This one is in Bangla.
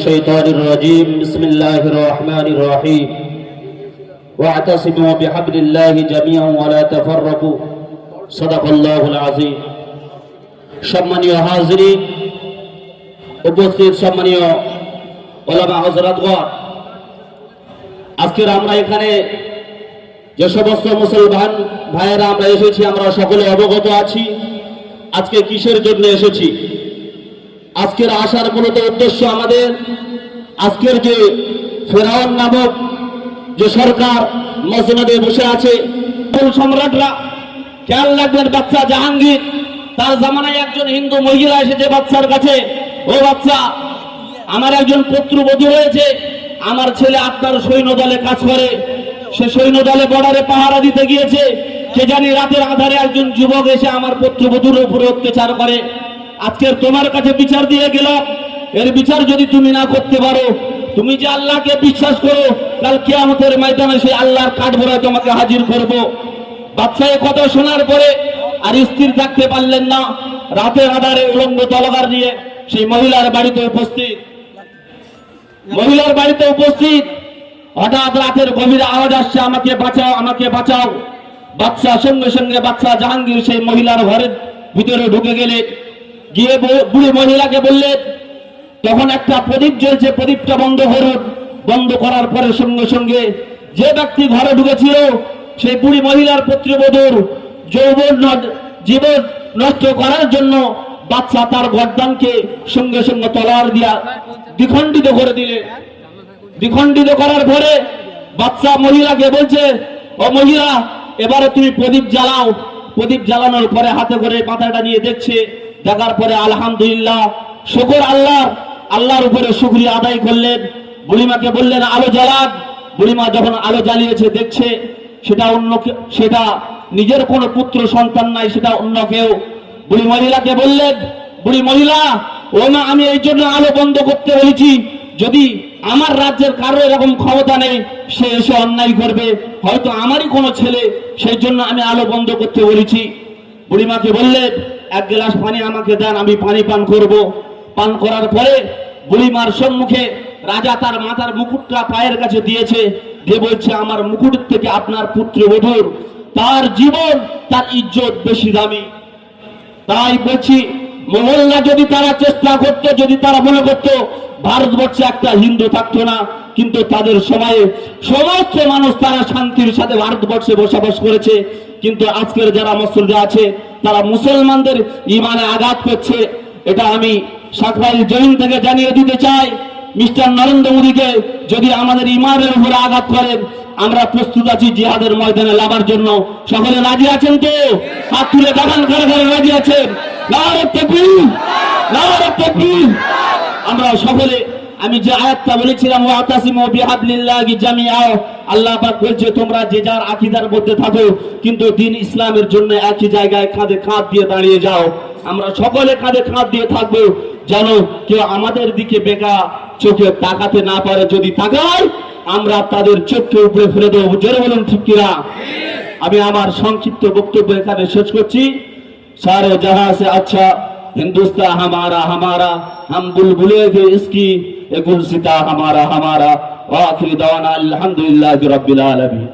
الشيطان الرجيم بسم الله الرحمن الرحيم واعتصموا بحبل الله جميعا ولا تفرقوا صدق الله العظيم সম্মানীয় হাজিরিন উপস্থিত সম্মানীয় ওলামা হযরতগণ আজকে আমরা এখানে যে সমস্ত মুসলমান ভাইয়েরা আমরা এসেছি আমরা সকলে অবগত আছি আজকে কিসের জন্য এসেছি আজকের আসার মূলত উদ্দেশ্য আমাদের আজকের যে ফেরাউন নামক যে সরকার মসনদে বসে আছে সম্রাটরা খেয়াল রাখবেন বাচ্চা জাহাঙ্গীর তার জামানায় একজন হিন্দু মহিলা এসেছে বাচ্চার কাছে ও বাচ্চা আমার একজন পুত্রবধূ রয়েছে আমার ছেলে আপনার সৈন্য দলে কাজ করে সে সৈন্য দলে বর্ডারে পাহারা দিতে গিয়েছে কে জানি রাতের আধারে একজন যুবক এসে আমার পুত্রবধূর উপরে অত্যাচার করে আজকের তোমার কাছে বিচার দিয়ে গেলাম এর বিচার যদি তুমি না করতে পারো তুমি যে আল্লাহকে বিশ্বাস করো কাল কিয়ামতের ময়দানে সেই আল্লাহর কাঠগড়ায় তোমাকে হাজির করব বাচ্চা এই কথা শোনার পরে আর স্থির থাকতে পারলেন না রাতের আধারে উলঙ্গ তলোয়ার নিয়ে সেই মহিলার বাড়িতে উপস্থিত হঠাৎ রাতের গভীর আওয়াজ আসছে আমাকে বাঁচাও আমাকে বাঁচাও বাচ্চা সঙ্গে সঙ্গে বাচ্চা জাহাঙ্গীর সেই মহিলার ঘরের ভিতরে ঢুকে গেলে গিয়ে বুড়ি মহিলাকে বললেন তখন একটা প্রদীপ জ্বলছে প্রদীপটা বন্ধ করুন বন্ধ করার পরে সঙ্গে সঙ্গে যে ব্যক্তি ঘরে ঢুকেছিল সেই বুড়ি মহিলার পুত্রবধূর জীবন নষ্ট করার জন্য বাচ্চা তার গর্দানকে সঙ্গে সঙ্গে তলোয়ার দিয়া দ্বিখণ্ডিত করে দিলে দ্বিখণ্ডিত করার পরে বাচ্চা মহিলাকে বলছে ও মহিলা এবারে তুমি প্রদীপ জ্বালাও প্রদীপ জ্বালানোর পরে হাতে করে মাথাটা নিয়ে দেখছে দেখার পরে আলহামদুলিল্লাহ শুকর আল্লাহর উপরে শুকরিয়া আদায় করলেন বুড়িমাকে বললেন আলো জ্বালান বুড়িমা যখন আলো জ্বালিয়েছে দেখছে সেটা নিজের কোনো পুত্র সন্তান নাই সেটা অন্য কেউ বুড়ি মহিলাকে বললেন বুড়ি মহিলা ও মা আমি এই জন্য আলো বন্ধ করতে বলেছি যদি আমার রাজ্যের কারো এরকম ক্ষমতা নেই সে এসে অন্যায় করবে হয়তো আমারই কোনো ছেলে সেই জন্য আমি আলো বন্ধ করতে বলেছি বুড়িমাকে বললেন এক গ্লাস পানি আমাকে দেন আমি পানি পান করব পান করার পরে বুড়িমার সম্মুখে রাজা তার মাথার মুকুটটা পায়ের কাছে দিয়েছে যে বলছে আমার মুকুটের থেকে আপনার পুত্রবধূর তার জীবন তার ইজ্জত বেশি দামি তাই বলছি মোগলরা যদি তারা চেষ্টা করতো যদি তারা মনে করতো ভারতবর্ষে একটা হিন্দু থাকতো না কিন্তু তাদের সময়ে সমস্ত মানুষ তারা শান্তির সাথে ভারতবর্ষে বসবাস করেছে কিন্তু আজকের যারা মুসলমান আছে তারা মুসলমানদের ইমানে আঘাত করছে এটা আমি সাকরাইল জমিন থেকে জানিয়ে দিতে চাই মিস্টার নরেন্দ্র মোদীকে যদি আমাদের ইমানের উপরে আঘাত করেন আমরা প্রস্তুত আছি জিহাদের ময়দানে লাগার জন্য সকলে রাজি আছেন তো হাত তুলে দেখান ঘরে ঘরে রাজি আছেন নারে তাকবীর নারে তাকবীর আমরা সকলে আমি যে আয়াতটা বলেছিলাম ওয়াতাসিমু বিহাবলিল্লাহি জামিআ আল্লাহ পাক বলছে তোমরা যে যার আকীদার মধ্যে থাকো কিন্তু দ্বীন ইসলামের জন্য একই জায়গায় কাঁধে কাঁধ দিয়ে দাঁড়িয়ে যাও আমরা সকলে কাঁধে কাঁধ দিয়ে থাকবো যেন কেউ আমাদের দিকে বেকা চোখে তাকাতে না পারে যদি তাকায় আমরা তাদের চোখকে উপরে ফেলে দেবো জোরে বলুন ঠিক কিনা আমি আমার সংক্ষিপ্ত বক্তব্য এখানে শেষ করছি सारे जहां से अच्छा हिंदुस्तान हमारा हमारा हम बुलबुले के इसकी गुलसिता हमारा हमारा आखिरी दवाना अल्हम्दुलिल्लाहि रब्बिल आलमीन।